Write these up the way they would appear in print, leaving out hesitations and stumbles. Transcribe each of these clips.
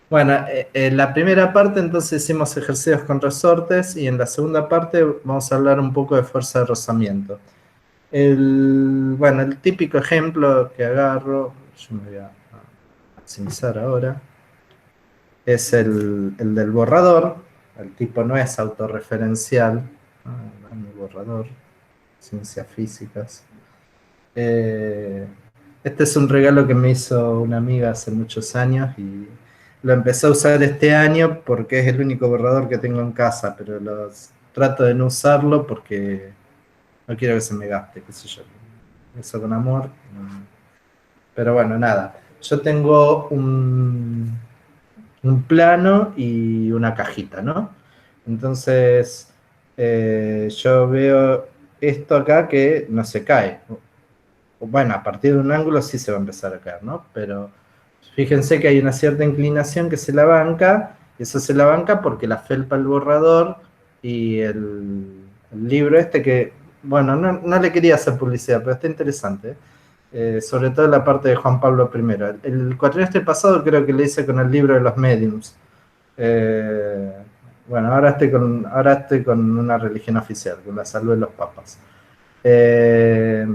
Bueno, en la primera parte entonces hicimos ejercicios con resortes y en la segunda parte vamos a hablar un poco de fuerza de rozamiento. Bueno, el típico ejemplo que agarro, yo me voy a maximizar ahora, es el del borrador. El tipo no es autorreferencial. Mi borrador, ciencias físicas. Eh, este es un regalo que me hizo una amiga hace muchos años y lo empecé a usar este año porque es el único borrador que tengo en casa, pero trato de no usarlo porque no quiero que se me gaste, qué sé yo. Eso con amor. Pero bueno, nada. Yo tengo un plano y una cajita, ¿no? Entonces, yo veo esto acá que no se cae. Bueno, a partir de un ángulo sí se va a empezar a caer, ¿no? Pero fíjense que hay una cierta inclinación que se la banca, y eso se la banca porque la felpa, el borrador y el libro este que, bueno, no le quería hacer publicidad, pero está interesante, sobre todo la parte de Juan Pablo I. El cuatrimestre pasado creo que le hice con el libro de los mediums. Eh, bueno, ahora estoy con una religión oficial, con la salud de los papas. Eh,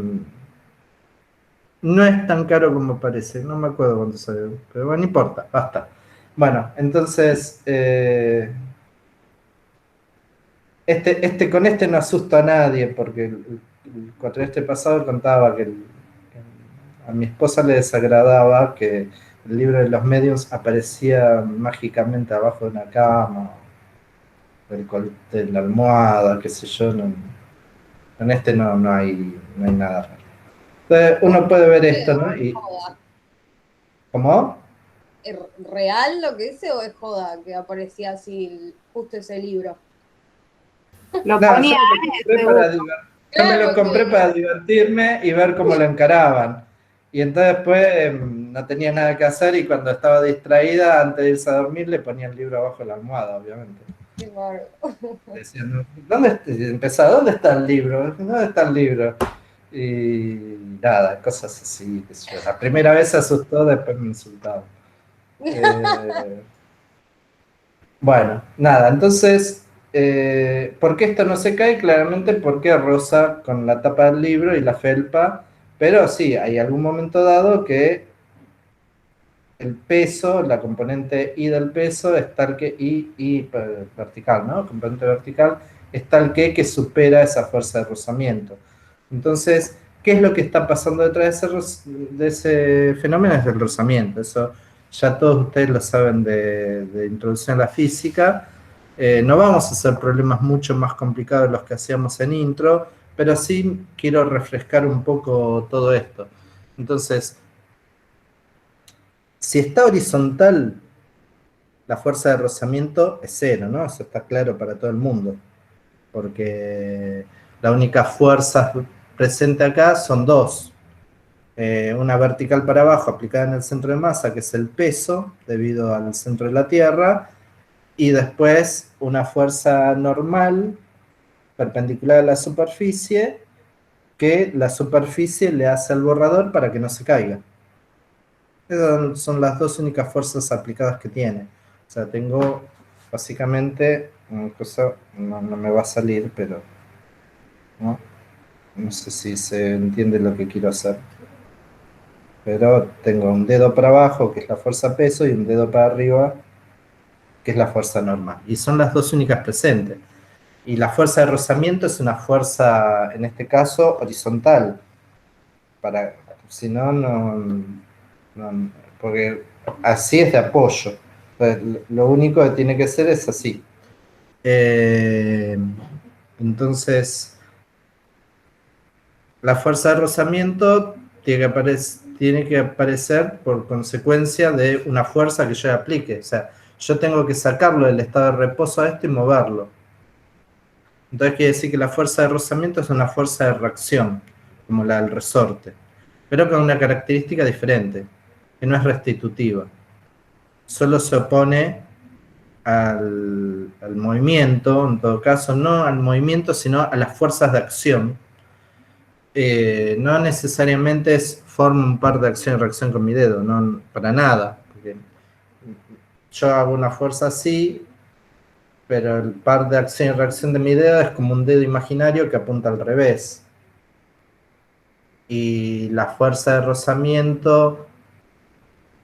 no es tan caro como parece, no me acuerdo cuánto salió, pero bueno, no importa, basta. Bueno, entonces, con este no asusta a nadie, porque el cuatrimestre pasado contaba a mi esposa le desagradaba que el libro de los medios aparecía mágicamente abajo de una cama, de la almohada, qué sé yo. En este no hay nada raro. Entonces, uno puede ver esto, ¿no? Joda. ¿Cómo? ¿Es real lo que dice o es joda que aparecía así justo ese libro? Lo No, ponía seguro. yo me lo Claro, compré para divertirme y ver cómo lo encaraban. Y entonces después no tenía nada que hacer y cuando estaba distraída, antes de irse a dormir, le ponía el libro abajo de la almohada, obviamente. qué bárbaro. Decían, ¿dónde está el libro? ¿Dónde está el libro? Y nada, cosas así, qué sé yo. La primera vez se asustó, después me insultaba. Eh, Bueno, nada, entonces, ¿por qué esto no se cae? Claramente porque roza con la tapa del libro y la felpa, pero sí, hay algún momento dado que el peso, la componente I del peso es tal que, vertical, ¿no? Componente vertical es tal que supera esa fuerza de rozamiento. Entonces, ¿qué es lo que está pasando detrás de ese fenómeno? Es el rozamiento. Eso ya todos ustedes lo saben de introducción a la física. No vamos a hacer problemas mucho más complicados de los que hacíamos en intro, pero sí quiero refrescar un poco todo esto. Entonces, si está horizontal, la fuerza de rozamiento es cero, ¿no? Eso está claro para todo el mundo, porque la única fuerza presente acá son dos. Una vertical para abajo aplicada en el centro de masa, que es el peso, debido al centro de la Tierra, y después una fuerza normal, perpendicular a la superficie, que la superficie le hace al borrador para que no se caiga. Esas son las dos únicas fuerzas aplicadas que tiene. O sea, tengo básicamente una cosa, no me va a salir, pero no sé si se entiende lo que quiero hacer. Pero tengo un dedo para abajo, que es la fuerza peso, y un dedo para arriba, que es la fuerza normal. Y son las dos únicas presentes. Y la fuerza de rozamiento es una fuerza, en este caso, horizontal. Si no, porque así es de apoyo. Entonces, lo único que tiene que ser es así. Eh, entonces, la fuerza de rozamiento tiene que aparecer por consecuencia de una fuerza que yo aplique. O sea, yo tengo que sacarlo del estado de reposo a esto y moverlo. Entonces quiere decir que la fuerza de rozamiento es una fuerza de reacción, como la del resorte, pero con una característica diferente, que no es restitutiva. Solo se opone al movimiento, en todo caso, no al movimiento, sino a las fuerzas de acción. No necesariamente forma un par de acción y reacción con mi dedo, no, para nada. Porque yo hago una fuerza así, pero el par de acción y reacción de mi dedo es como un dedo imaginario que apunta al revés. Y la fuerza de rozamiento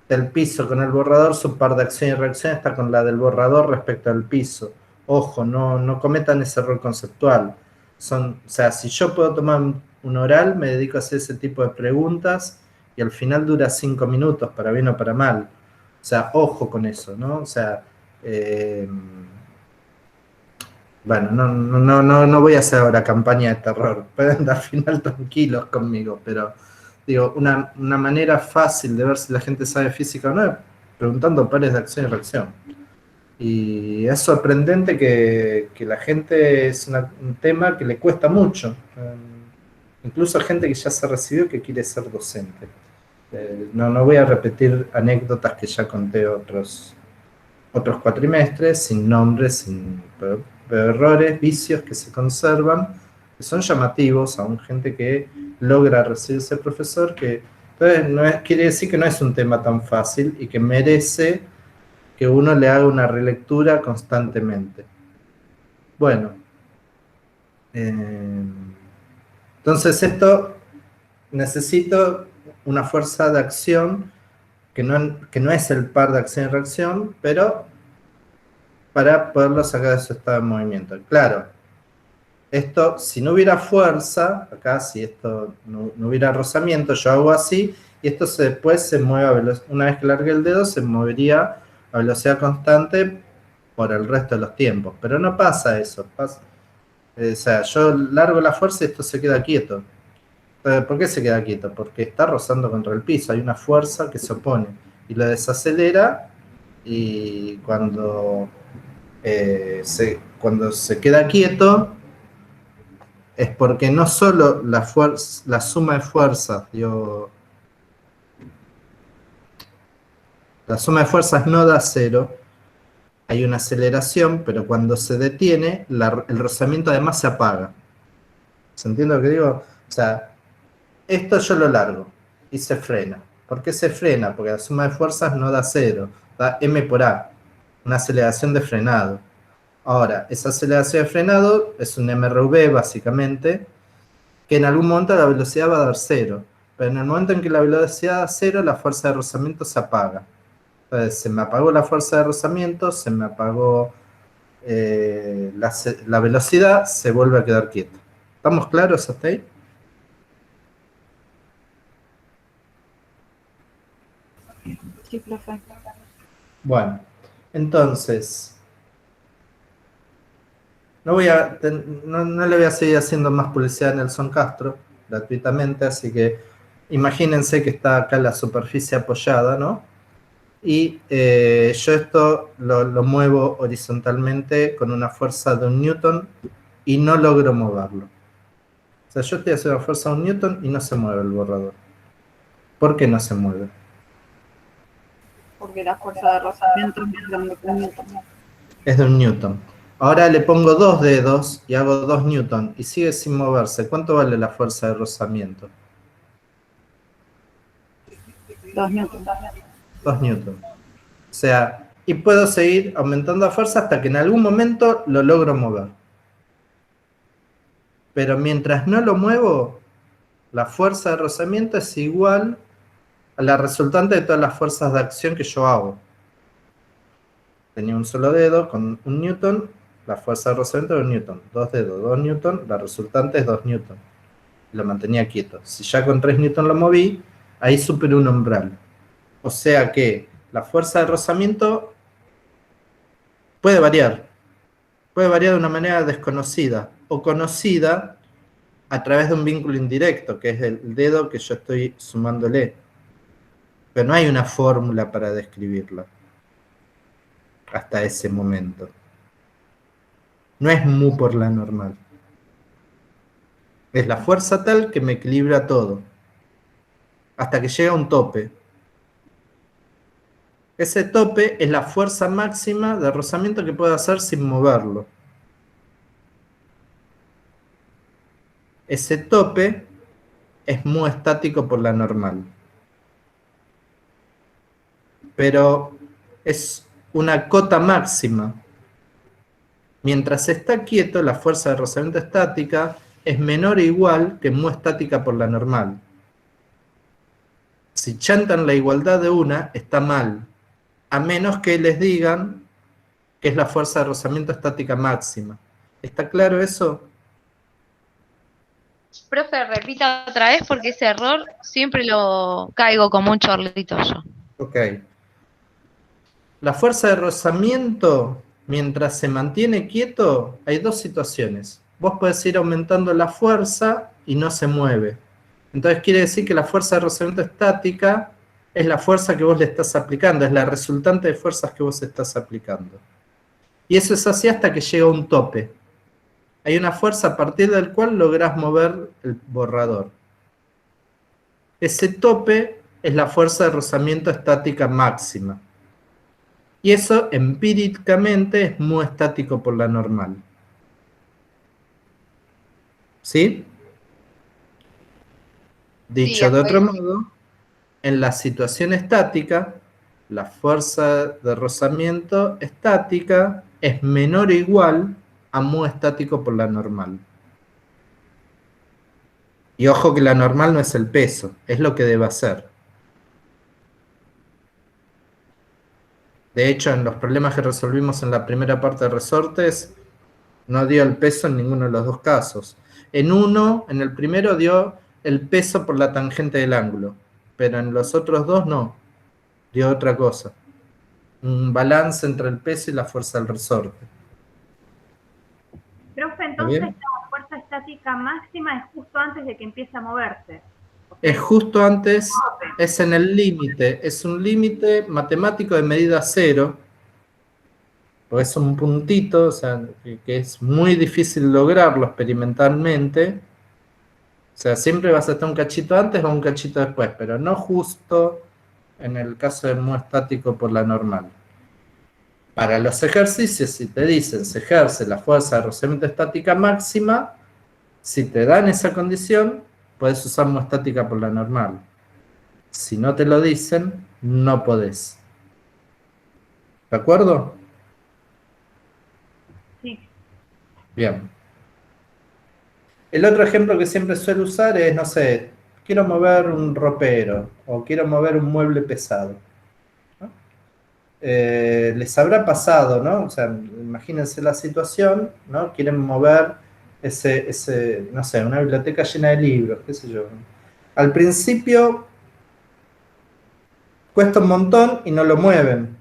del piso con el borrador, su par de acción y reacción está con la del borrador respecto al piso. Ojo, no cometan ese error conceptual. O sea, si yo puedo tomar un oral, me dedico a hacer ese tipo de preguntas y al final dura 5 minutos, para bien o para mal. O sea, ojo con eso, ¿no? O sea, bueno, no voy a hacer ahora campaña de terror. Pueden dar final tranquilos conmigo, pero digo, una manera fácil de ver si la gente sabe física o no es preguntando pares de acción y reacción. Y es sorprendente que la gente es un tema que le cuesta mucho. Incluso gente que ya se recibió que quiere ser docente. No voy a repetir anécdotas que ya conté otros cuatrimestres, sin nombres, pero errores, vicios que se conservan, que son llamativos a gente que logra recibirse profesor, que entonces quiere decir que no es un tema tan fácil y que merece que uno le haga una relectura constantemente. Bueno, entonces esto necesito una fuerza de acción que no es el par de acción y reacción, pero para poderlo sacar de su estado de movimiento. Claro, esto, si no hubiera fuerza, acá si esto no hubiera rozamiento, yo hago así, y esto después se mueve a velocidad, una vez que largue el dedo, se movería a velocidad constante por el resto de los tiempos. Pero no pasa eso. O sea, yo largo la fuerza y esto se queda quieto. ¿Por qué se queda quieto? Porque está rozando contra el piso, hay una fuerza que se opone y lo desacelera, y cuando se queda quieto es porque no solo la suma de fuerzas, la suma de fuerzas no da cero, hay una aceleración, pero cuando se detiene, el rozamiento además se apaga. ¿Se entiende lo que digo? O sea, esto yo lo largo y se frena. ¿Por qué se frena? Porque la suma de fuerzas no da cero, da m por a, una aceleración de frenado. Ahora, esa aceleración de frenado es un MRV básicamente, que en algún momento la velocidad va a dar cero, pero en el momento en que la velocidad da cero, la fuerza de rozamiento se apaga. Entonces, se me apagó la fuerza de rozamiento, se me apagó la velocidad, se vuelve a quedar quieto. ¿Estamos claros hasta ahí? Sí, profe. Bueno, entonces, no le voy a seguir haciendo más publicidad a Nelson Castro gratuitamente, así que imagínense que está acá la superficie apoyada, ¿no? Y yo esto lo muevo horizontalmente con una fuerza de 1 newton y no logro moverlo. O sea, yo estoy haciendo una fuerza de 1 newton y no se mueve el borrador. ¿Por qué no se mueve? Porque la fuerza de rozamiento es más grande que un newton. Es de 1 newton. Ahora le pongo 2 dedos y hago 2 newton y sigue sin moverse. ¿Cuánto vale la fuerza de rozamiento? 2 newton. 2 newton. O sea, y puedo seguir aumentando la fuerza hasta que en algún momento lo logro mover. Pero mientras no lo muevo, la fuerza de rozamiento es igual a la resultante de todas las fuerzas de acción que yo hago. Tenía un solo dedo con 1 newton, la fuerza de rozamiento era 1 newton. 2 dedos, 2 newton, la resultante es 2 newton. Lo mantenía quieto. Si ya con 3 newton lo moví, ahí superé un umbral. O sea que la fuerza de rozamiento puede variar de una manera desconocida o conocida a través de un vínculo indirecto, que es el dedo que yo estoy sumándole. Pero no hay una fórmula para describirlo hasta ese momento. No es mu por la normal. Es la fuerza tal que me equilibra todo, hasta que llega a un tope. Ese tope es la fuerza máxima de rozamiento que puedo hacer sin moverlo. Ese tope es mu estático por la normal. Pero es una cota máxima. Mientras está quieto, la fuerza de rozamiento estática es menor o igual que mu estática por la normal. Si chantan la igualdad de una, está mal, a menos que les digan que es la fuerza de rozamiento estática máxima. ¿Está claro eso? Profe, repita otra vez porque ese error siempre lo caigo como un chorlito yo. Ok. La fuerza de rozamiento, mientras se mantiene quieto, hay dos situaciones. Vos podés ir aumentando la fuerza y no se mueve. Entonces quiere decir que la fuerza de rozamiento estática es la fuerza que vos le estás aplicando, es la resultante de fuerzas que vos estás aplicando. Y eso es así hasta que llega a un tope. Hay una fuerza a partir del cual lográs mover el borrador. Ese tope es la fuerza de rozamiento estática máxima. Y eso empíricamente es mu estático por la normal. ¿Sí? Dicho Sí, de otro sí. modo, en la situación estática, la fuerza de rozamiento estática es menor o igual a mu estático por la normal. Y ojo que la normal no es el peso, es lo que debe hacer. De hecho, en los problemas que resolvimos en la primera parte de resortes, no dio el peso en ninguno de los dos casos. En el primero dio el peso por la tangente del ángulo, pero en los otros dos no, dio otra cosa. Un balance entre el peso y la fuerza del resorte. Profe, ¿Está entonces bien? la fuerza estática máxima es justo antes de que empiece a moverse. Es justo antes, es en el límite, es un límite matemático de medida cero, porque es un puntito, o sea, que es muy difícil lograrlo experimentalmente. O sea, siempre vas a estar un cachito antes o un cachito después, pero no justo en el caso del mu estático por la normal. Para los ejercicios, si te dicen se ejerce la fuerza de rozamiento estática máxima, si te dan esa condición, puedes usar mu estática por la normal. Si no te lo dicen, no podés. ¿De acuerdo? Sí. Bien. El otro ejemplo que siempre suelo usar es, no sé, quiero mover un ropero o quiero mover un mueble pesado. ¿No? Les habrá pasado, ¿no? O sea, imagínense la situación, ¿no? Quieren mover no sé, una biblioteca llena de libros, qué sé yo. Al principio cuesta un montón y no lo mueven,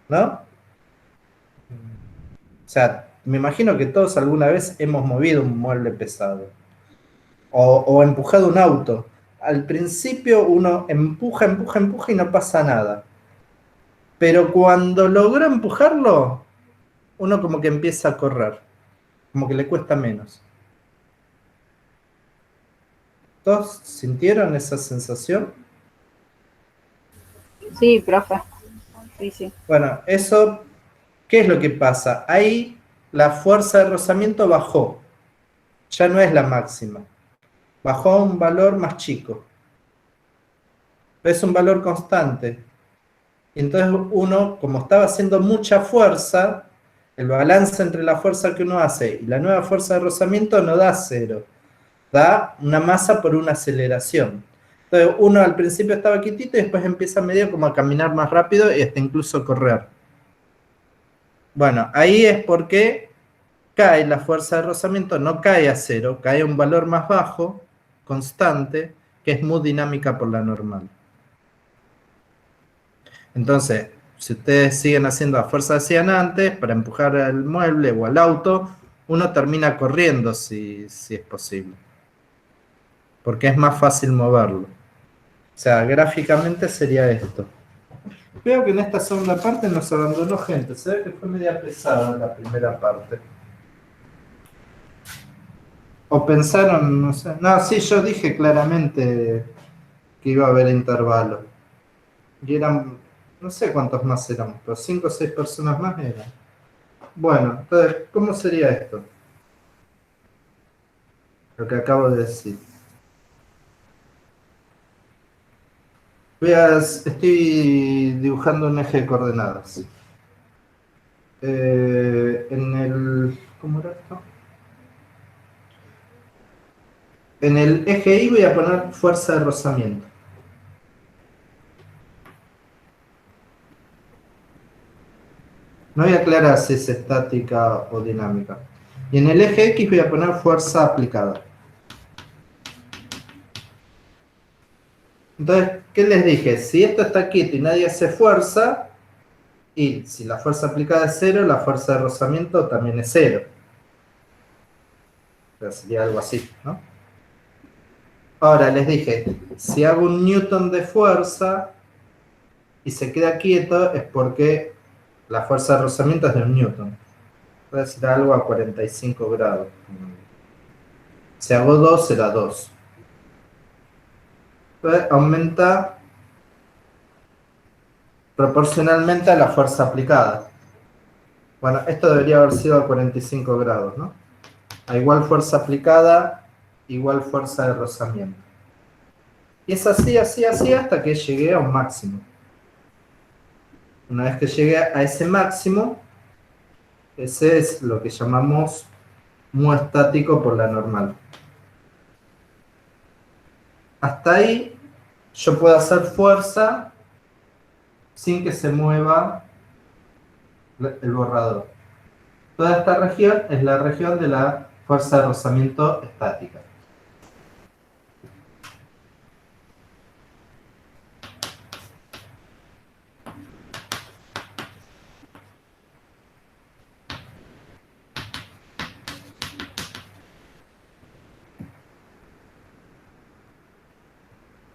¿no? O sea, me imagino que todos alguna vez hemos movido un mueble pesado o empujado un auto. Al principio uno empuja y no pasa nada. Pero cuando logra empujarlo, uno como que empieza a correr, como que le cuesta menos. ¿Todos sintieron esa sensación? Sí, profe. Sí, sí. Bueno, eso, ¿qué es lo que pasa? Ahí la fuerza de rozamiento bajó, ya no es la máxima, bajó a un valor más chico, es un valor constante. Y entonces uno, como estaba haciendo mucha fuerza, el balance entre la fuerza que uno hace y la nueva fuerza de rozamiento no da cero, da una masa por una aceleración. Entonces uno al principio estaba quietito y después empieza medio como a caminar más rápido y hasta incluso correr. Bueno, ahí es porque cae la fuerza de rozamiento, no cae a cero, cae a un valor más bajo, constante, que es muy dinámica por la normal. Entonces, si ustedes siguen haciendo la fuerza que hacían antes, para empujar al mueble o al auto, uno termina corriendo si es posible. Porque es más fácil moverlo. O sea, gráficamente sería esto. Veo que en esta segunda parte nos abandonó gente. Se ve que fue media pesada la primera parte. O pensaron, no sé. No, sí, yo dije claramente que iba a haber intervalo. Y eran, no sé cuántos más éramos, pero 5 o 6 personas más eran. Bueno, entonces, ¿cómo sería esto? Lo que acabo de decir. Estoy dibujando un eje de coordenadas. En el... ¿Cómo era esto? En el eje Y voy a poner fuerza de rozamiento. No voy a aclarar si es estática o dinámica. Y en el eje X voy a poner fuerza aplicada. Entonces, ¿qué les dije? Si esto está quieto y nadie hace fuerza, y si la fuerza aplicada es 0, la fuerza de rozamiento también es 0. O sea, sería algo así, ¿no? Ahora les dije, si hago un newton de fuerza y se queda quieto, es porque la fuerza de rozamiento es de un newton. Voy a decir algo a 45 grados. Si hago 2, será 2. Entonces aumenta proporcionalmente a la fuerza aplicada. Bueno, esto debería haber sido a 45 grados, ¿no? A igual fuerza aplicada, igual fuerza de rozamiento. Y es así, así, así hasta que llegué a un máximo. Una vez que llegué a ese máximo, ese es lo que llamamos mu estático por la normal. Hasta ahí yo puedo hacer fuerza sin que se mueva el borrador. Toda esta región es la región de la fuerza de rozamiento estática.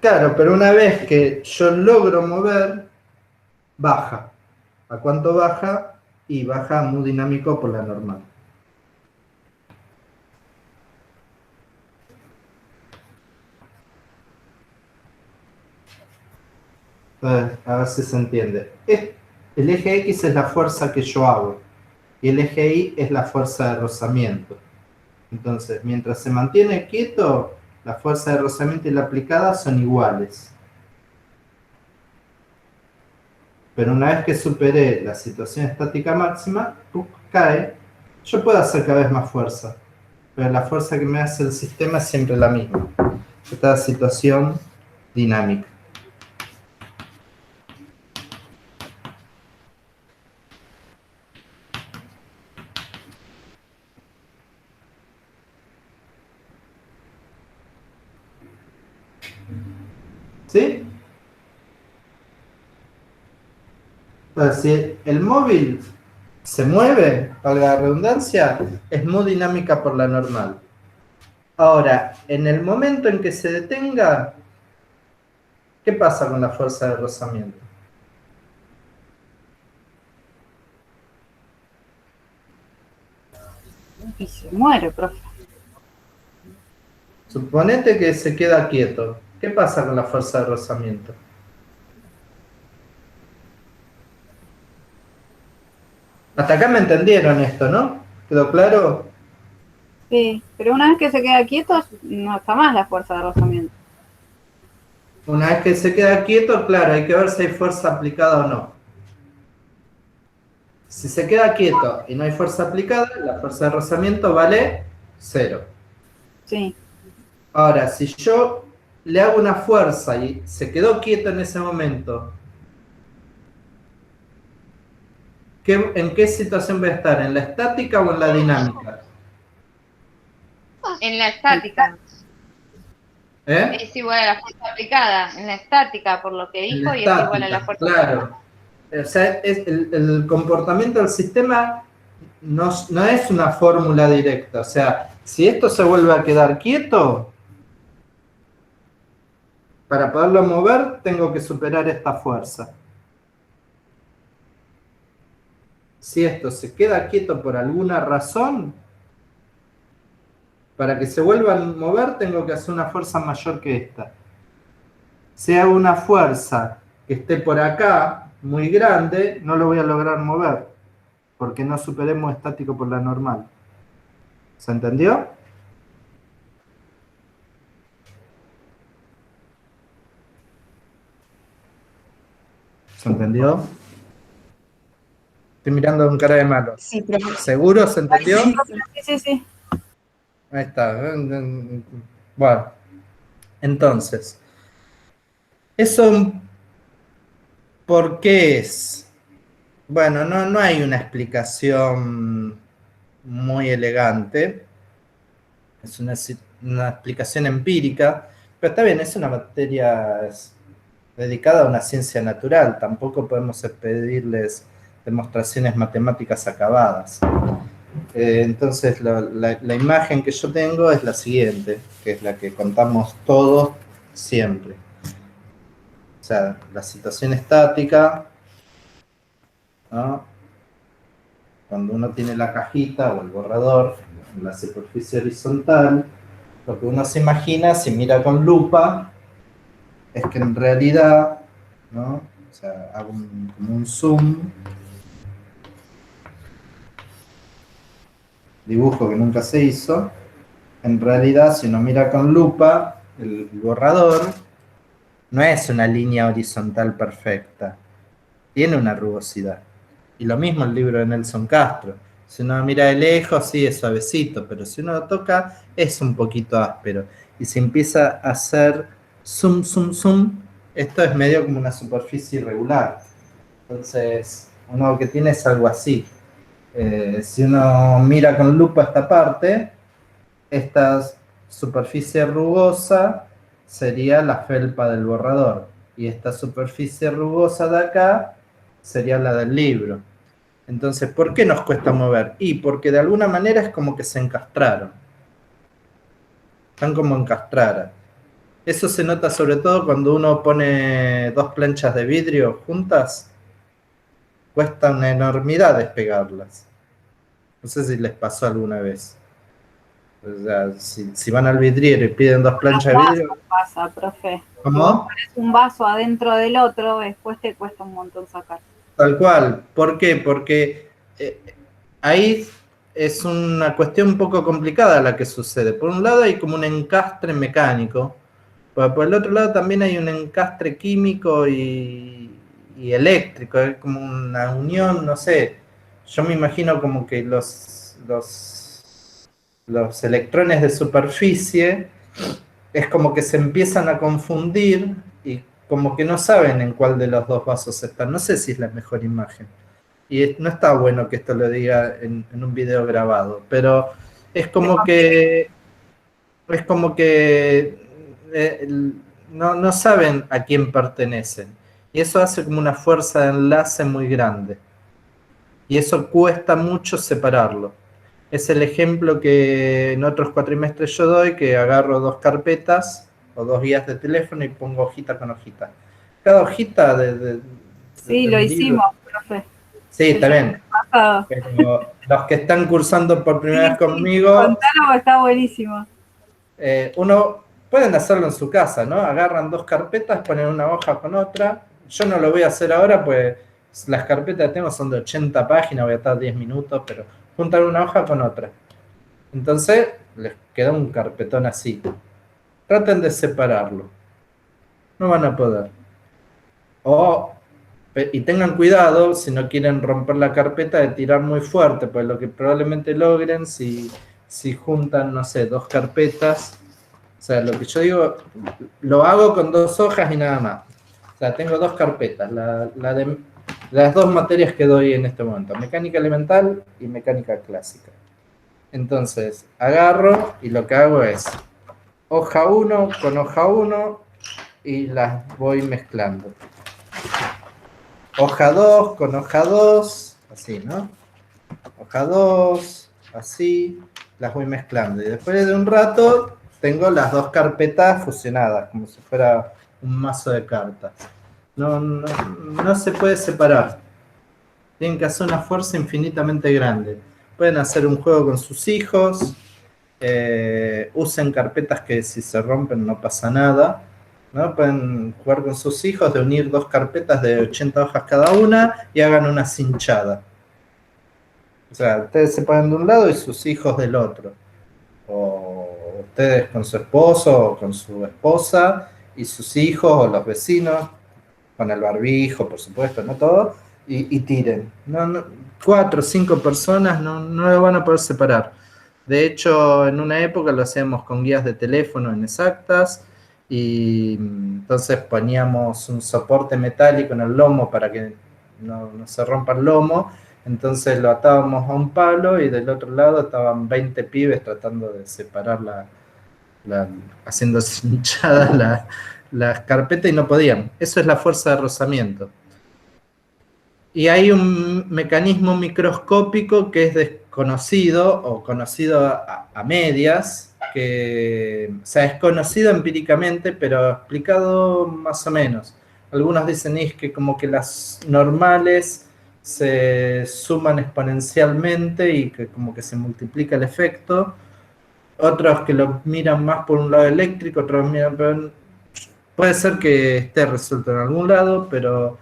Claro, pero una vez que yo logro mover, baja. ¿A cuánto baja? Y baja mu dinámico por la normal. A ver si se entiende. El eje X es la fuerza que yo hago y el eje Y es la fuerza de rozamiento. Entonces, mientras se mantiene quieto, la fuerza de rozamiento y la aplicada son iguales. Pero una vez que superé la situación estática máxima, cae, yo puedo hacer cada vez más fuerza, pero la fuerza que me hace el sistema es siempre la misma. Esta situación dinámica. ¿Sí? Entonces, si el móvil se mueve, valga la redundancia, es mu dinámica por la normal. Ahora, en el momento en que se detenga, ¿qué pasa con la fuerza de rozamiento? Y se muere, profe. Suponete que se queda quieto. ¿Qué pasa con la fuerza de rozamiento? Hasta acá me entendieron esto, ¿no? ¿Quedó claro? Sí, pero una vez que se queda quieto, no está más la fuerza de rozamiento. Una vez que se queda quieto, claro, hay que ver si hay fuerza aplicada o no. Si se queda quieto y no hay fuerza aplicada, la fuerza de rozamiento vale 0. Sí. Ahora, si yo le hago una fuerza y se quedó quieto en ese momento, ¿en qué situación voy a estar? ¿En la estática o en la dinámica? En la estática. ¿Eh? Es igual a la fuerza aplicada. En la estática, por lo que En la dijo, y es igual a la estática, fuerza claro. O sea, el comportamiento del sistema no es una fórmula directa. O sea, si esto se vuelve a quedar quieto, para poderlo mover, tengo que superar esta fuerza. Si esto se queda quieto por alguna razón, para que se vuelva a mover, tengo que hacer una fuerza mayor que esta. Si hago una fuerza que esté por acá, muy grande, no lo voy a lograr mover, porque no superemos estático por la normal. ¿Se entendió? ¿Se entendió? Estoy mirando con cara de malo. Sí, pero ¿Seguro se entendió? Sí. Ahí está. Bueno, entonces, ¿eso por qué es? Bueno, no hay una explicación muy elegante. Es una explicación empírica, pero está bien, es una materia dedicada a una ciencia natural. Tampoco podemos pedirles demostraciones matemáticas acabadas. Entonces, la imagen que yo tengo es la siguiente, que es la que contamos todos siempre. O sea, la situación estática, ¿no? Cuando uno tiene la cajita o el borrador en la superficie horizontal, lo que uno se imagina si mira con lupa es que en realidad, ¿no? O sea, hago como un zoom, dibujo que nunca se hizo. En realidad, si uno mira con lupa, el borrador no es una línea horizontal perfecta, tiene una rugosidad. Y lo mismo el libro de Nelson Castro. Si uno mira de lejos, sí es suavecito, pero si uno lo toca, es un poquito áspero. Y si empieza a hacer zoom, zoom, zoom, esto es medio como una superficie irregular. Entonces, uno que tiene es algo así. Si uno mira con lupa esta parte, esta superficie rugosa sería la felpa del borrador. Y esta superficie rugosa de acá sería la del libro. Entonces, ¿por qué nos cuesta mover? Y porque de alguna manera es como que se encastraron. Están como encastradas. Eso se nota sobre todo cuando uno pone dos planchas de vidrio juntas. Cuesta una enormidad despegarlas. No sé si les pasó alguna vez. O sea, si van al vidriero y piden dos planchas de vidrio... Pasa, profe. ¿Cómo? Si pones un vaso adentro del otro, después te cuesta un montón sacar. Tal cual. ¿Por qué? Porque ahí es una cuestión un poco complicada la que sucede. Por un lado hay como un encastre mecánico, pero por el otro lado también hay un encastre químico y eléctrico. Es como una unión, no sé. Yo me imagino como que los electrones de superficie es como que se empiezan a confundir y como que no saben en cuál de los dos vasos están. No sé si es la mejor imagen. Y no está bueno que esto lo diga en un video grabado, pero es como que no saben a quién pertenecen. Y eso hace como una fuerza de enlace muy grande. Y eso cuesta mucho separarlo. Es el ejemplo que en otros cuatrimestres yo doy, que agarro dos carpetas o dos guías de teléfono y pongo hojita con hojita. Cada hojita Sí, lo hicimos, profe. Sí, está bien. Pero los que están cursando por primera vez conmigo... Contalo, está buenísimo. Uno pueden hacerlo en su casa, ¿no? Agarran dos carpetas, ponen una hoja con otra. Yo no lo voy a hacer ahora, pues las carpetas que tengo son de 80 páginas, voy a estar 10 minutos, pero juntan una hoja con otra. Entonces, les queda un carpetón así. Traten de separarlo. No van a poder. Y tengan cuidado, si no quieren romper la carpeta, de tirar muy fuerte, pues lo que probablemente logren si juntan, no sé, dos carpetas. O sea, lo que yo digo, lo hago con dos hojas y nada más. O sea, tengo dos carpetas, las dos materias que doy en este momento, mecánica elemental y mecánica clásica. Entonces, agarro y lo que hago es hoja 1 con hoja 1 y las voy mezclando. Hoja 2 con hoja 2, así, ¿no? Hoja 2, así, las voy mezclando. Y después de un rato tengo las dos carpetas fusionadas, como si fuera un mazo de cartas. No se puede separar. Tienen que hacer una fuerza infinitamente grande. Pueden hacer un juego con sus hijos, usen carpetas que si se rompen no pasa nada, ¿no? Pueden jugar con sus hijos de unir dos carpetas de 80 hojas cada una y hagan una cinchada. O sea, ustedes se ponen de un lado y sus hijos del otro. O ustedes con su esposo o con su esposa y sus hijos o los vecinos, con el barbijo, por supuesto, no todo, y tiren. 4 o 5 personas no lo van a poder separar. De hecho, en una época lo hacíamos con guías de teléfono en Exactas, y entonces poníamos un soporte metálico en el lomo para que no se rompa el lomo. Entonces lo atábamos a un palo y del otro lado estaban 20 pibes tratando de separar haciendo hinchadas las carpetas y no podían. Eso es la fuerza de rozamiento. Y hay un mecanismo microscópico que es desconocido o conocido a medias, o sea, es conocido empíricamente, pero explicado más o menos. Algunos dicen es que como que las normales se suman exponencialmente y que como que se multiplica el efecto. Otros que lo miran más por un lado eléctrico, otros miran por... Puede ser que esté resuelto en algún lado, pero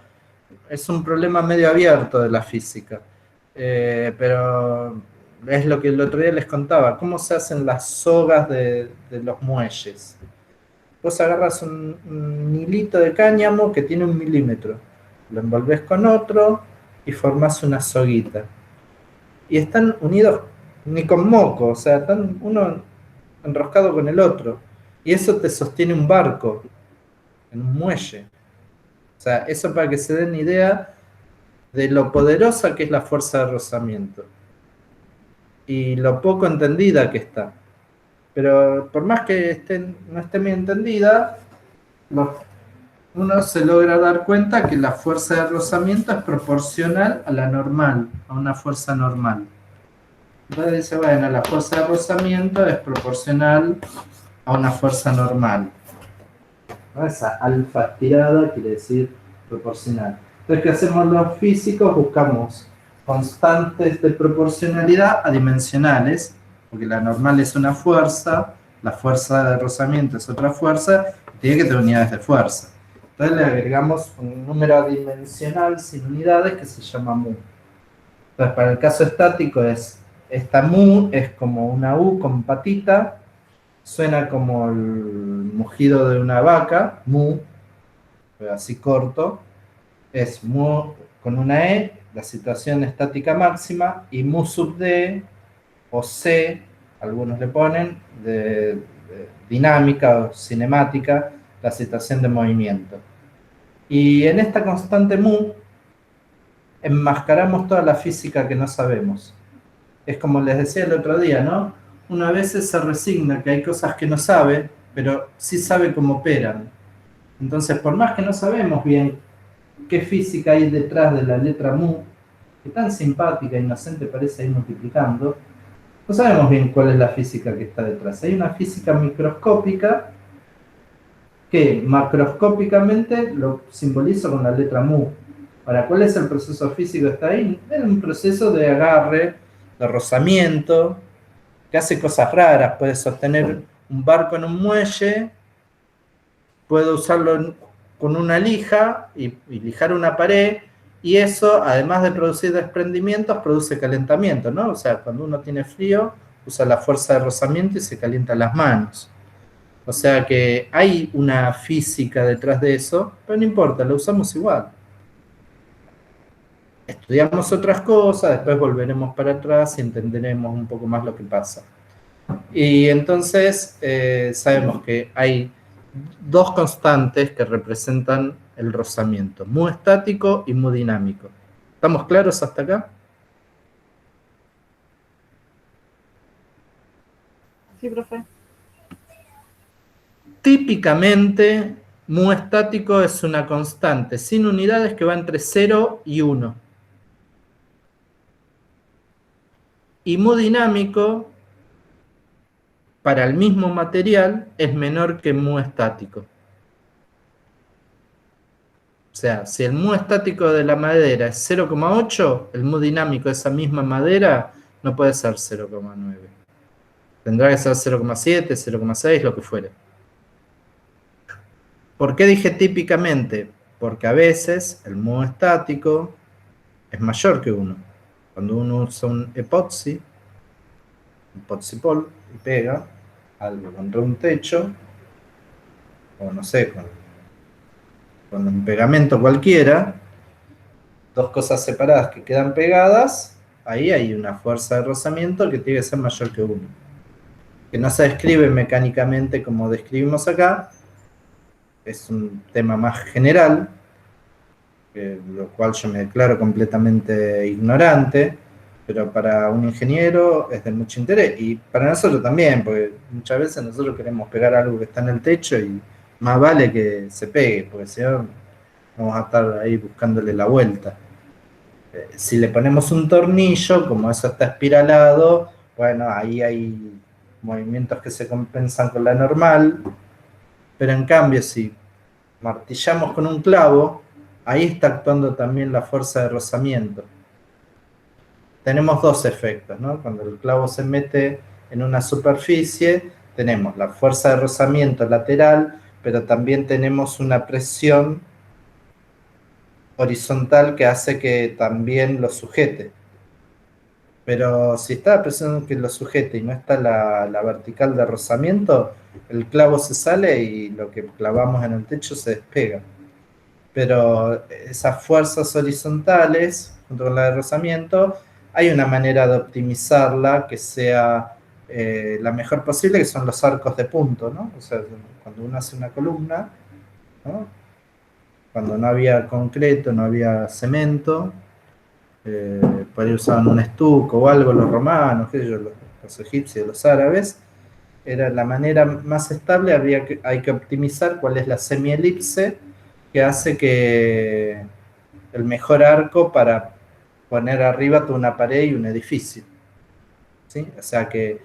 es un problema medio abierto de la física. Pero es lo que el otro día les contaba. ¿Cómo se hacen las sogas de los muelles? Vos agarras un hilito de cáñamo que tiene 1 milímetro, lo envolvés con otro y formás una soguita. Y están unidos ni con moco, o sea, están uno enroscado con el otro. Y eso te sostiene un barco en un muelle. O sea, eso para que se den idea de lo poderosa que es la fuerza de rozamiento y lo poco entendida que está. Pero por más que no esté bien entendida, uno se logra dar cuenta que la fuerza de rozamiento es proporcional a la normal, a una fuerza normal. Entonces dice, bueno, la fuerza de rozamiento es proporcional a una fuerza normal. ¿No? Esa alfa estirada quiere decir proporcional. Entonces, ¿qué hacemos los físicos? Buscamos constantes de proporcionalidad adimensionales, porque la normal es una fuerza, la fuerza de rozamiento es otra fuerza, y tiene que tener unidades de fuerza. Entonces le agregamos un número adimensional sin unidades que se llama mu. Entonces, para el caso estático esta mu es como una U con patita, suena como el mugido de una vaca, mu, así corto, es mu con una E, la situación estática máxima, y mu sub D, o C, algunos le ponen, de dinámica o cinemática, la situación de movimiento. Y en esta constante mu, enmascaramos toda la física que no sabemos. Es como les decía el otro día, ¿no? Uno a veces se resigna que hay cosas que no sabe, pero sí sabe cómo operan. Entonces, por más que no sabemos bien qué física hay detrás de la letra mu, que tan simpática e inocente parece ir multiplicando, no sabemos bien cuál es la física que está detrás. Hay una física microscópica que macroscópicamente lo simbolizo con la letra mu. Ahora, ¿cuál es el proceso físico que está ahí? Es un proceso de agarre, de rozamiento, que hace cosas raras. Puede sostener un barco en un muelle, puede usarlo con una lija y lijar una pared, y eso, además de producir desprendimientos, produce calentamiento, ¿no? O sea, cuando uno tiene frío, usa la fuerza de rozamiento y se calienta las manos. O sea que hay una física detrás de eso, pero no importa, lo usamos igual. Estudiamos otras cosas, después volveremos para atrás y entenderemos un poco más lo que pasa. Y entonces sabemos que hay 2 constantes que representan el rozamiento, mu estático y mu dinámico. ¿Estamos claros hasta acá? Sí, profe. Típicamente, mu estático es una constante sin unidades que va entre 0 y 1. Y mu dinámico, para el mismo material, es menor que mu estático. O sea, si el mu estático de la madera es 0,8, el mu dinámico de esa misma madera no puede ser 0,9. Tendrá que ser 0,7, 0,6, lo que fuere. ¿Por qué dije típicamente? Porque a veces el mu estático es mayor que 1. Cuando uno usa un epoxi pol, y pega algo contra un techo, o no sé, con un pegamento cualquiera, dos cosas separadas que quedan pegadas, ahí hay una fuerza de rozamiento que tiene que ser mayor que 1. Que no se describe mecánicamente como describimos acá, es un tema más general, lo cual yo me declaro completamente ignorante, pero para un ingeniero es de mucho interés, y para nosotros también, porque muchas veces nosotros queremos pegar algo que está en el techo y más vale que se pegue, porque si no vamos a estar ahí buscándole la vuelta. Si le ponemos un tornillo, como eso está espiralado, bueno, ahí hay movimientos que se compensan con la normal, pero en cambio si martillamos con un clavo, ahí está actuando también la fuerza de rozamiento. Tenemos dos efectos, ¿no? Cuando el clavo se mete en una superficie, tenemos la fuerza de rozamiento lateral, pero también tenemos una presión horizontal que hace que también lo sujete. Pero si está la presión que lo sujete y no está la vertical de rozamiento, el clavo se sale y lo que clavamos en el techo se despega. Pero esas fuerzas horizontales, junto con la de rozamiento, hay una manera de optimizarla que sea la mejor posible, que son los arcos de punto, ¿no? O sea, cuando uno hace una columna, ¿no? Cuando no había concreto, no había cemento, por ahí usaban un estuco o algo, los romanos, qué sé yo, los egipcios, los árabes, era la manera más estable, hay que optimizar cuál es la semielipse que hace que el mejor arco para poner arriba toda una pared y un edificio. ¿Sí? O sea que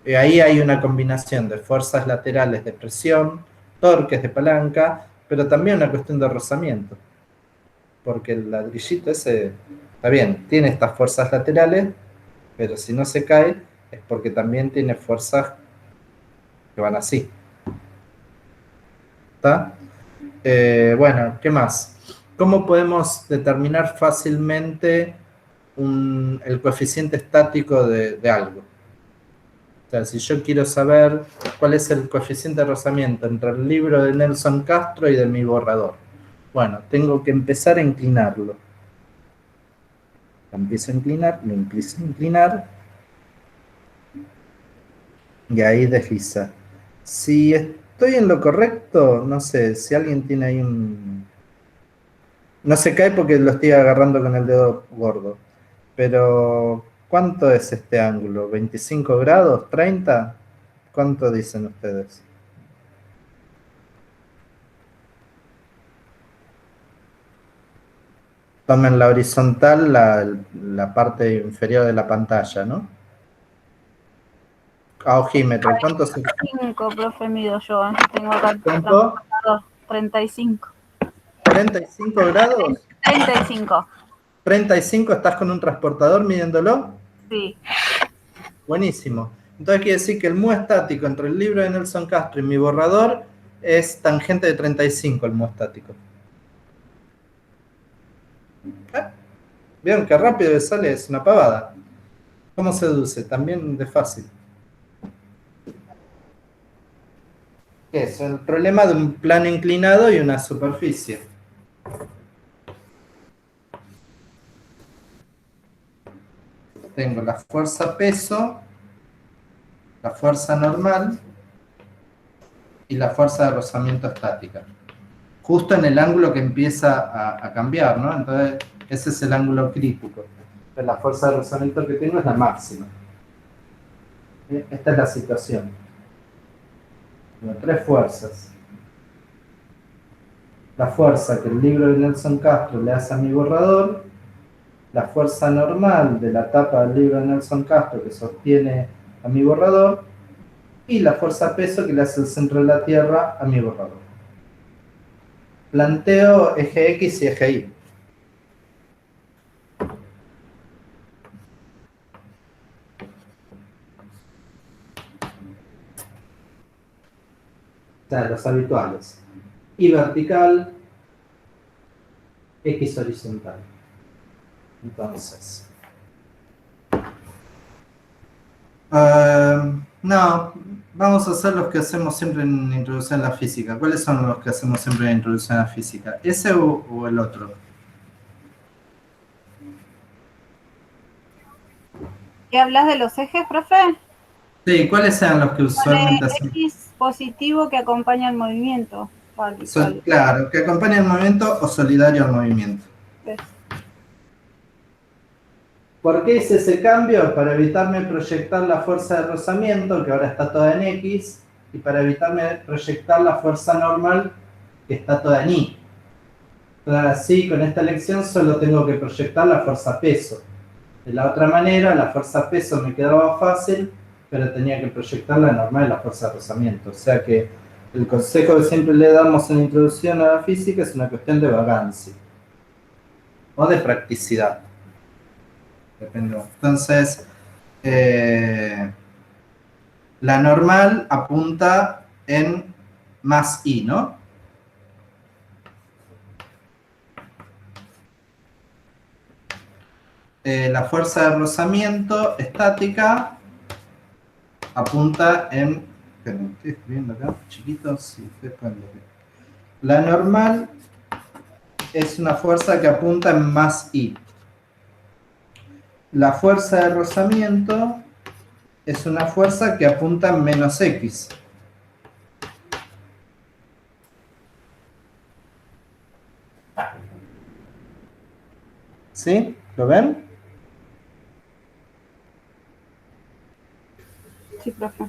ahí hay una combinación de fuerzas laterales de presión, torques de palanca, pero también una cuestión de rozamiento. Porque el ladrillito ese, está bien, tiene estas fuerzas laterales, pero si no se cae es porque también tiene fuerzas que van así. ¿Está? Bueno, ¿qué más? ¿Cómo podemos determinar fácilmente el coeficiente estático de algo? O sea, si yo quiero saber cuál es el coeficiente de rozamiento entre el libro de Nelson Castro y de mi borrador, bueno, tengo que empezar a inclinarlo. Empiezo a inclinar, lo empiezo a inclinar y ahí desliza. Si estoy en lo correcto, no sé, si alguien tiene ahí un... No se cae porque lo estoy agarrando con el dedo gordo, pero ¿cuánto es este ángulo? ¿25 grados? ¿30? ¿Cuánto dicen ustedes? Tomen la horizontal, la parte inferior de la pantalla, ¿no? A ojímetro, ¿cuánto se... 5, profe, mido yo. Tengo acá el ¿Cuánto? 35. ¿35 grados? 35. ¿35 estás con un transportador midiéndolo? Sí. Buenísimo. Entonces quiere decir que el mu estático entre el libro de Nelson Castro y mi borrador es tangente de 35 el mu estático. ¿Vieron qué rápido sale? Es una pavada. ¿Cómo se deduce? También de fácil. ¿Qué es? El problema de un plano inclinado y una superficie. Tengo la fuerza peso, la fuerza normal y la fuerza de rozamiento estática. Justo en el ángulo que empieza a cambiar, ¿no? Entonces, ese es el ángulo crítico. Entonces, la fuerza de rozamiento que tengo es la máxima. Esta es la situación. Tengo tres fuerzas. La fuerza que el libro de Nelson Castro le hace a mi borrador, la fuerza normal de la tapa del libro de Nelson Castro que sostiene a mi borrador, y la fuerza peso que le hace el centro de la Tierra a mi borrador. Planteo eje X y eje Y. O sea, los habituales. Y vertical, X horizontal. Entonces, no, Vamos a hacer los que hacemos siempre en Introducción a la Física. ¿Cuáles son los que hacemos siempre en Introducción a la Física? ¿Ese o el otro? ¿Qué hablas de los ejes, profe? Sí, ¿cuáles sean los que usualmente hacemos? X positivo que acompaña el movimiento. Vale, vale. Claro, que acompaña el movimiento o solidario al movimiento. ¿Ves? ¿Por qué hice ese cambio? Para evitarme proyectar la fuerza de rozamiento, que ahora está toda en X, y para evitarme proyectar la fuerza normal, que está toda en Y. Ahora sí, con esta elección solo tengo que proyectar la fuerza peso. De la otra manera, la fuerza peso me quedaba fácil, pero tenía que proyectar la normal y la fuerza de rozamiento. O sea que el consejo que siempre le damos en la Introducción a la Física es una cuestión de vagancia o de practicidad. Depende. Entonces, la normal apunta en más I, ¿no? La fuerza de rozamiento estática apunta en... Esperen, estoy escribiendo acá, chiquitos, sí, la normal es una fuerza que apunta en más I. La fuerza de rozamiento es una fuerza que apunta en menos X. ¿Sí? ¿Lo ven? Sí, profe.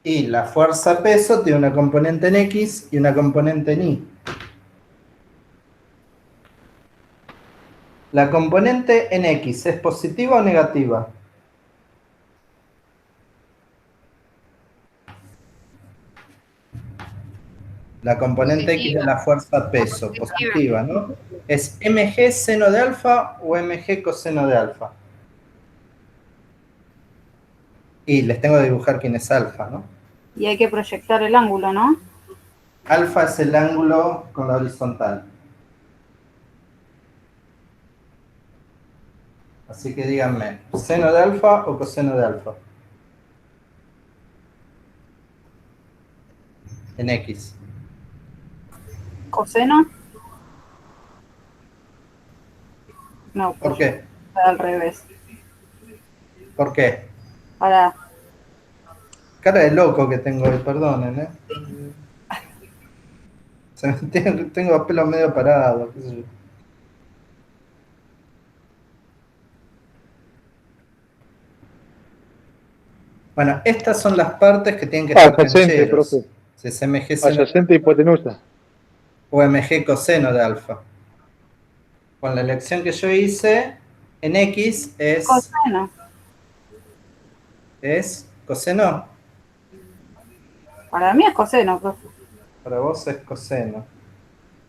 Y la fuerza peso tiene una componente en X y una componente en Y. ¿La componente en X es positiva o negativa? La componente X de la fuerza peso, positiva, ¿no? ¿Es mg seno de alfa o mg coseno de alfa? Y les tengo que dibujar quién es alfa, ¿no? Y hay que proyectar el ángulo, ¿no? Alfa es el ángulo con la horizontal. Así que díganme, ¿seno de alfa o coseno de alfa? En X. ¿Coseno? No, ¿Por qué? al revés. ¿Por qué? Para Cara de loco que tengo hoy, perdonen, ¿eh? Tengo el pelo medio parado, qué sé yo. Bueno, estas son las partes que tienen que estar Adyacente, cancheros. profe. Si es mg seno Adyacente y hipotenusa. o mg coseno de alfa. Con la elección que yo hice, en X coseno. es coseno. Para mí es coseno, profe. Para vos es coseno.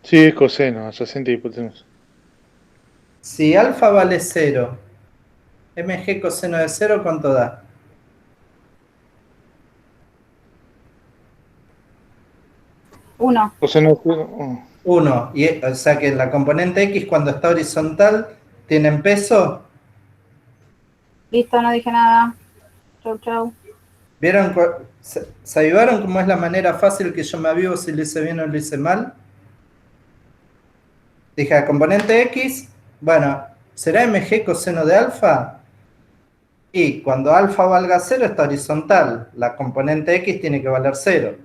Sí, es coseno, adyacente y hipotenusa. Si alfa vale 0, mg coseno de 0, ¿cuánto da? Uno. Coseno de 1. O sea que la componente X cuando está horizontal, ¿tienen peso? Listo, no dije nada. Chau, chau. ¿Vieron? ¿Se avivaron cómo es la manera fácil que yo me avivo si lo hice bien o lo hice mal? Dije, componente X, bueno, ¿será mg coseno de alfa? Y cuando alfa valga 0 está horizontal. La componente X tiene que valer 0.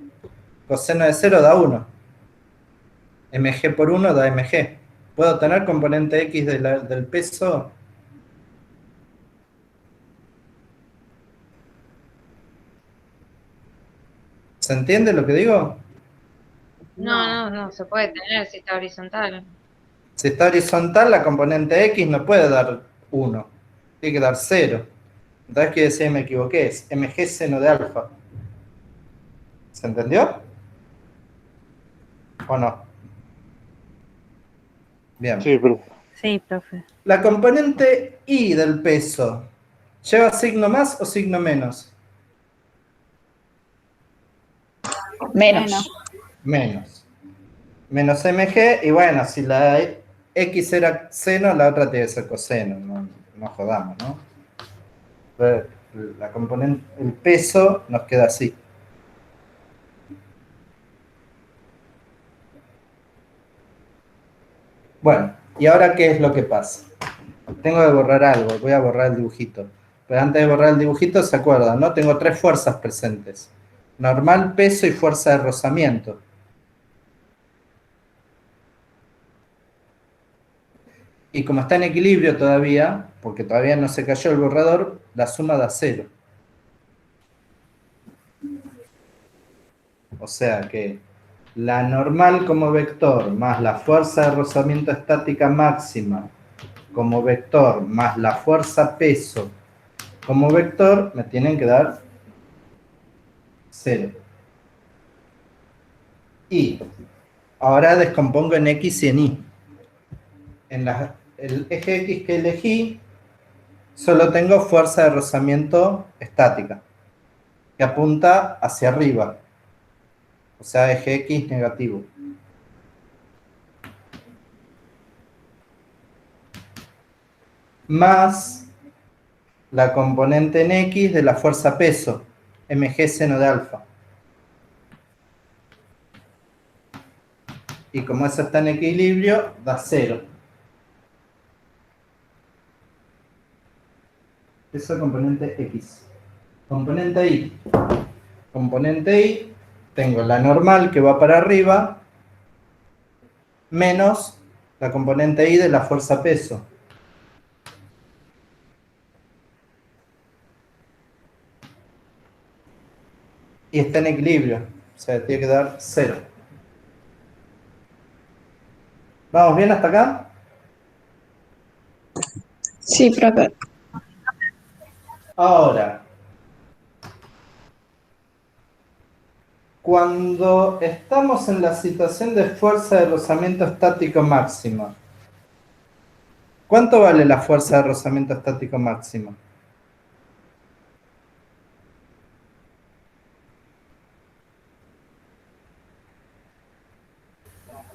Coseno de 0 da 1. Mg por 1 da mg. ¿Puedo tener componente X del peso? ¿Se entiende lo que digo? No, se puede tener si está horizontal. Si está horizontal, la componente X no puede dar 1. Tiene que dar 0. Entonces quiere decir, me equivoqué, es mg seno de alfa. ¿Se entendió? ¿O no? Bien. Sí, profe. Sí, profe. La componente Y del peso, ¿lleva signo más o signo menos? Menos. Menos. Menos mg, y bueno, si la X era seno, la otra tiene que ser coseno, no jodamos, ¿no? La componente, el peso nos queda así. Bueno, ¿y ahora qué es lo que pasa? Tengo que borrar algo, voy a borrar el dibujito. Pero antes de borrar el dibujito, ¿se acuerdan, no? Tengo 3 fuerzas presentes. Normal, peso y fuerza de rozamiento. Y como está en equilibrio todavía, porque todavía no se cayó el borrador, la suma da 0. O sea que la normal como vector más la fuerza de rozamiento estática máxima como vector más la fuerza peso como vector me tienen que dar 0. Y ahora descompongo en X y en Y. En el eje X que elegí, solo tengo fuerza de rozamiento estática, que apunta hacia arriba. O sea, eje X negativo. Más la componente en X de la fuerza peso, mg seno de alfa. Y como eso está en equilibrio, da 0. Eso es componente X. Componente Y. Componente Y, tengo la normal que va para arriba, menos la componente Y de la fuerza peso. Y está en equilibrio, o sea, tiene que dar 0. ¿Vamos bien hasta acá? Sí, profe. Ahora, cuando estamos en la situación de fuerza de rozamiento estático máxima, ¿cuánto vale la fuerza de rozamiento estático máxima?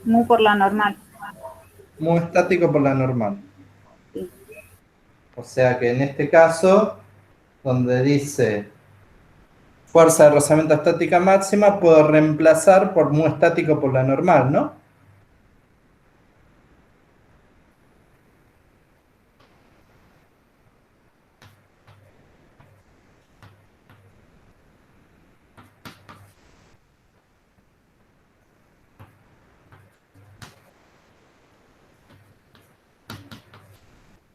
Mu por la normal. Mu estático por la normal. Sí. O sea que en este caso, donde dice fuerza de rozamiento estática máxima, puedo reemplazar por mu estático por la normal, ¿no?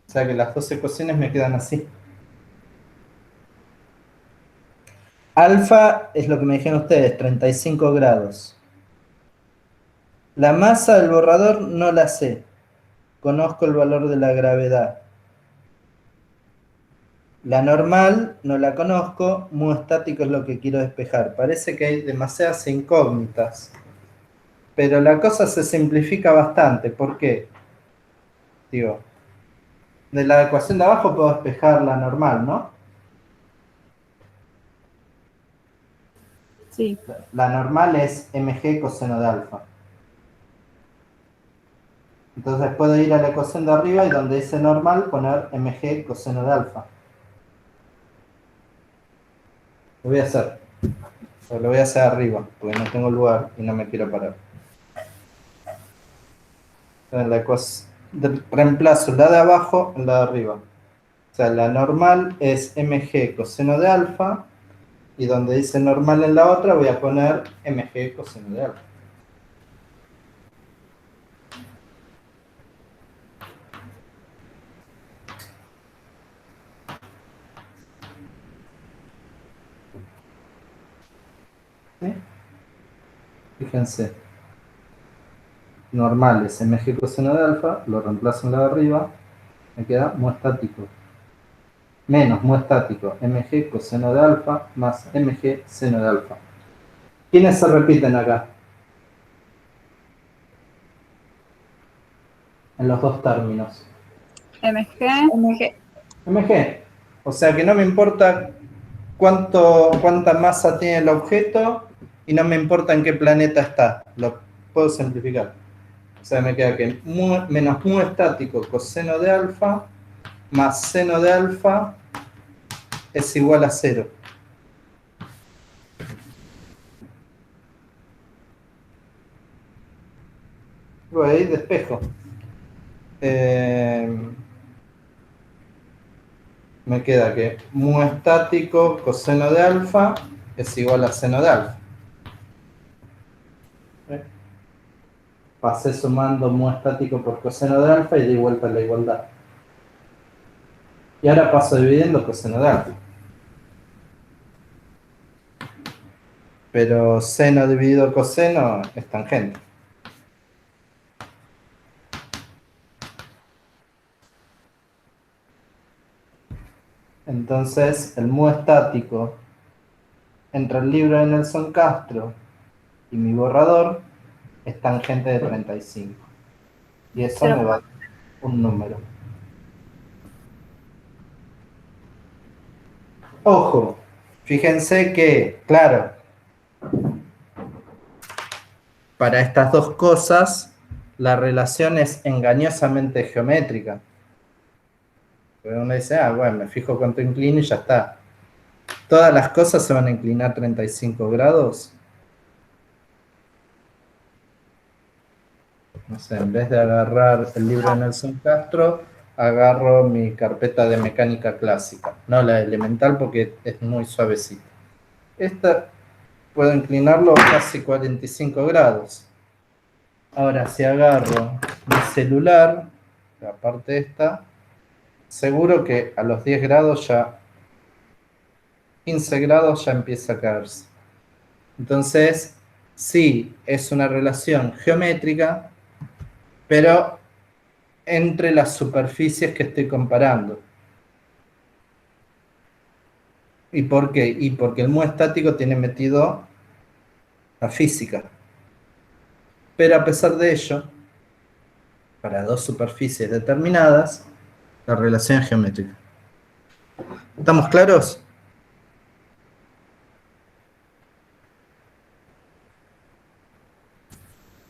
O sea que las dos ecuaciones me quedan así. Alfa es lo que me dijeron ustedes, 35 grados. La masa del borrador no la sé. Conozco el valor de la gravedad. La normal no la conozco. Mu estático es lo que quiero despejar. Parece que hay demasiadas incógnitas. Pero la cosa se simplifica bastante. ¿Por qué? Digo, de la ecuación de abajo puedo despejar la normal, ¿no? Sí. La normal es mg coseno de alfa. Entonces puedo ir a la ecuación de arriba y donde dice normal poner mg coseno de alfa. Lo voy a hacer. Pero lo voy a hacer arriba, porque no tengo lugar y no me quiero parar. En la ecuación, reemplazo la de abajo en la de arriba. O sea, la normal es mg coseno de alfa. Y donde dice normal en la otra voy a poner mg coseno de alfa. ¿Sí? Fíjense. Normal es mg coseno de alfa, lo reemplazo en la de arriba, me queda mu estático. Menos mu estático, mg coseno de alfa más mg seno de alfa. ¿Quiénes se repiten acá? En los dos términos. MG. mg. O sea que no me importa cuánta masa tiene el objeto y no me importa en qué planeta está. Lo puedo simplificar. O sea, me queda que menos mu estático coseno de alfa más seno de alfa es igual a 0. Luego ahí despejo. Me queda que mu estático coseno de alfa es igual a seno de alfa. Pasé sumando mu estático por coseno de alfa y di vuelta a la igualdad. Y ahora paso dividiendo coseno de alfa. Pero seno dividido coseno es tangente. Entonces, el mu estático entre el libro de Nelson Castro y mi borrador es tangente de 35. Y eso me va a dar un número. Ojo, fíjense que, claro, para estas dos cosas, la relación es engañosamente geométrica. Porque uno dice, bueno, me fijo cuánto inclino y ya está. Todas las cosas se van a inclinar 35 grados. No sé, en vez de agarrar el libro de Nelson Castro, agarro mi carpeta de mecánica clásica. No la elemental porque es muy suavecita. Esta puedo inclinarlo casi 45 grados. Ahora, si agarro mi celular, la parte esta, seguro que a los 10 grados ya, 15 grados ya empieza a caerse. Entonces, sí, es una relación geométrica, pero entre las superficies que estoy comparando. ¿Y por qué? Y porque el mu estático tiene metido la física. Pero a pesar de ello, para dos superficies determinadas, la relación es geométrica. ¿Estamos claros?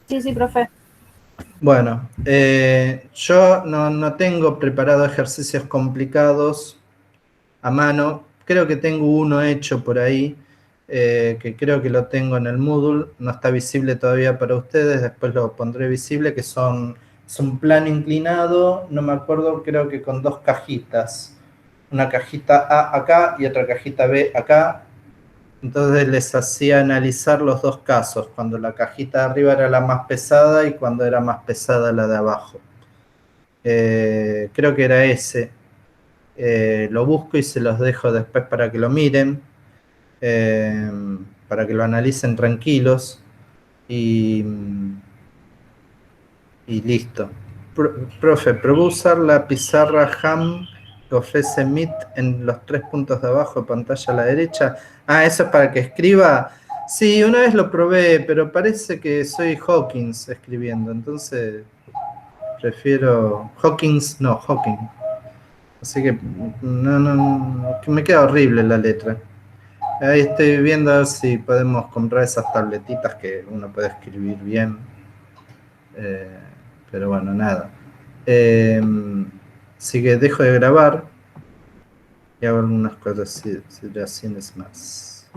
Sí, profe. Bueno, yo no tengo preparado ejercicios complicados a mano. Creo que tengo uno hecho por ahí, que creo que lo tengo en el Moodle. No está visible todavía para ustedes, después lo pondré visible, que es un plano inclinado, no me acuerdo, creo que con dos cajitas. Una cajita A acá y otra cajita B acá. Entonces les hacía analizar los dos casos, cuando la cajita de arriba era la más pesada y cuando era más pesada la de abajo. Creo que era ese. Lo busco y se los dejo después para que lo miren, para que lo analicen tranquilos y listo. Profe, ¿probó usar la pizarra HAM que ofrece Meet en los 3 puntos de abajo de pantalla a la derecha? Eso es para que escriba. Sí, una vez lo probé, pero parece que soy Hawkins escribiendo, entonces prefiero Hawkins, no, Hawking. Así que no, que me queda horrible la letra. Ahí estoy viendo a ver si podemos comprar esas tabletitas que uno puede escribir bien. Pero bueno, nada. Así que dejo de grabar y hago algunas cosas más.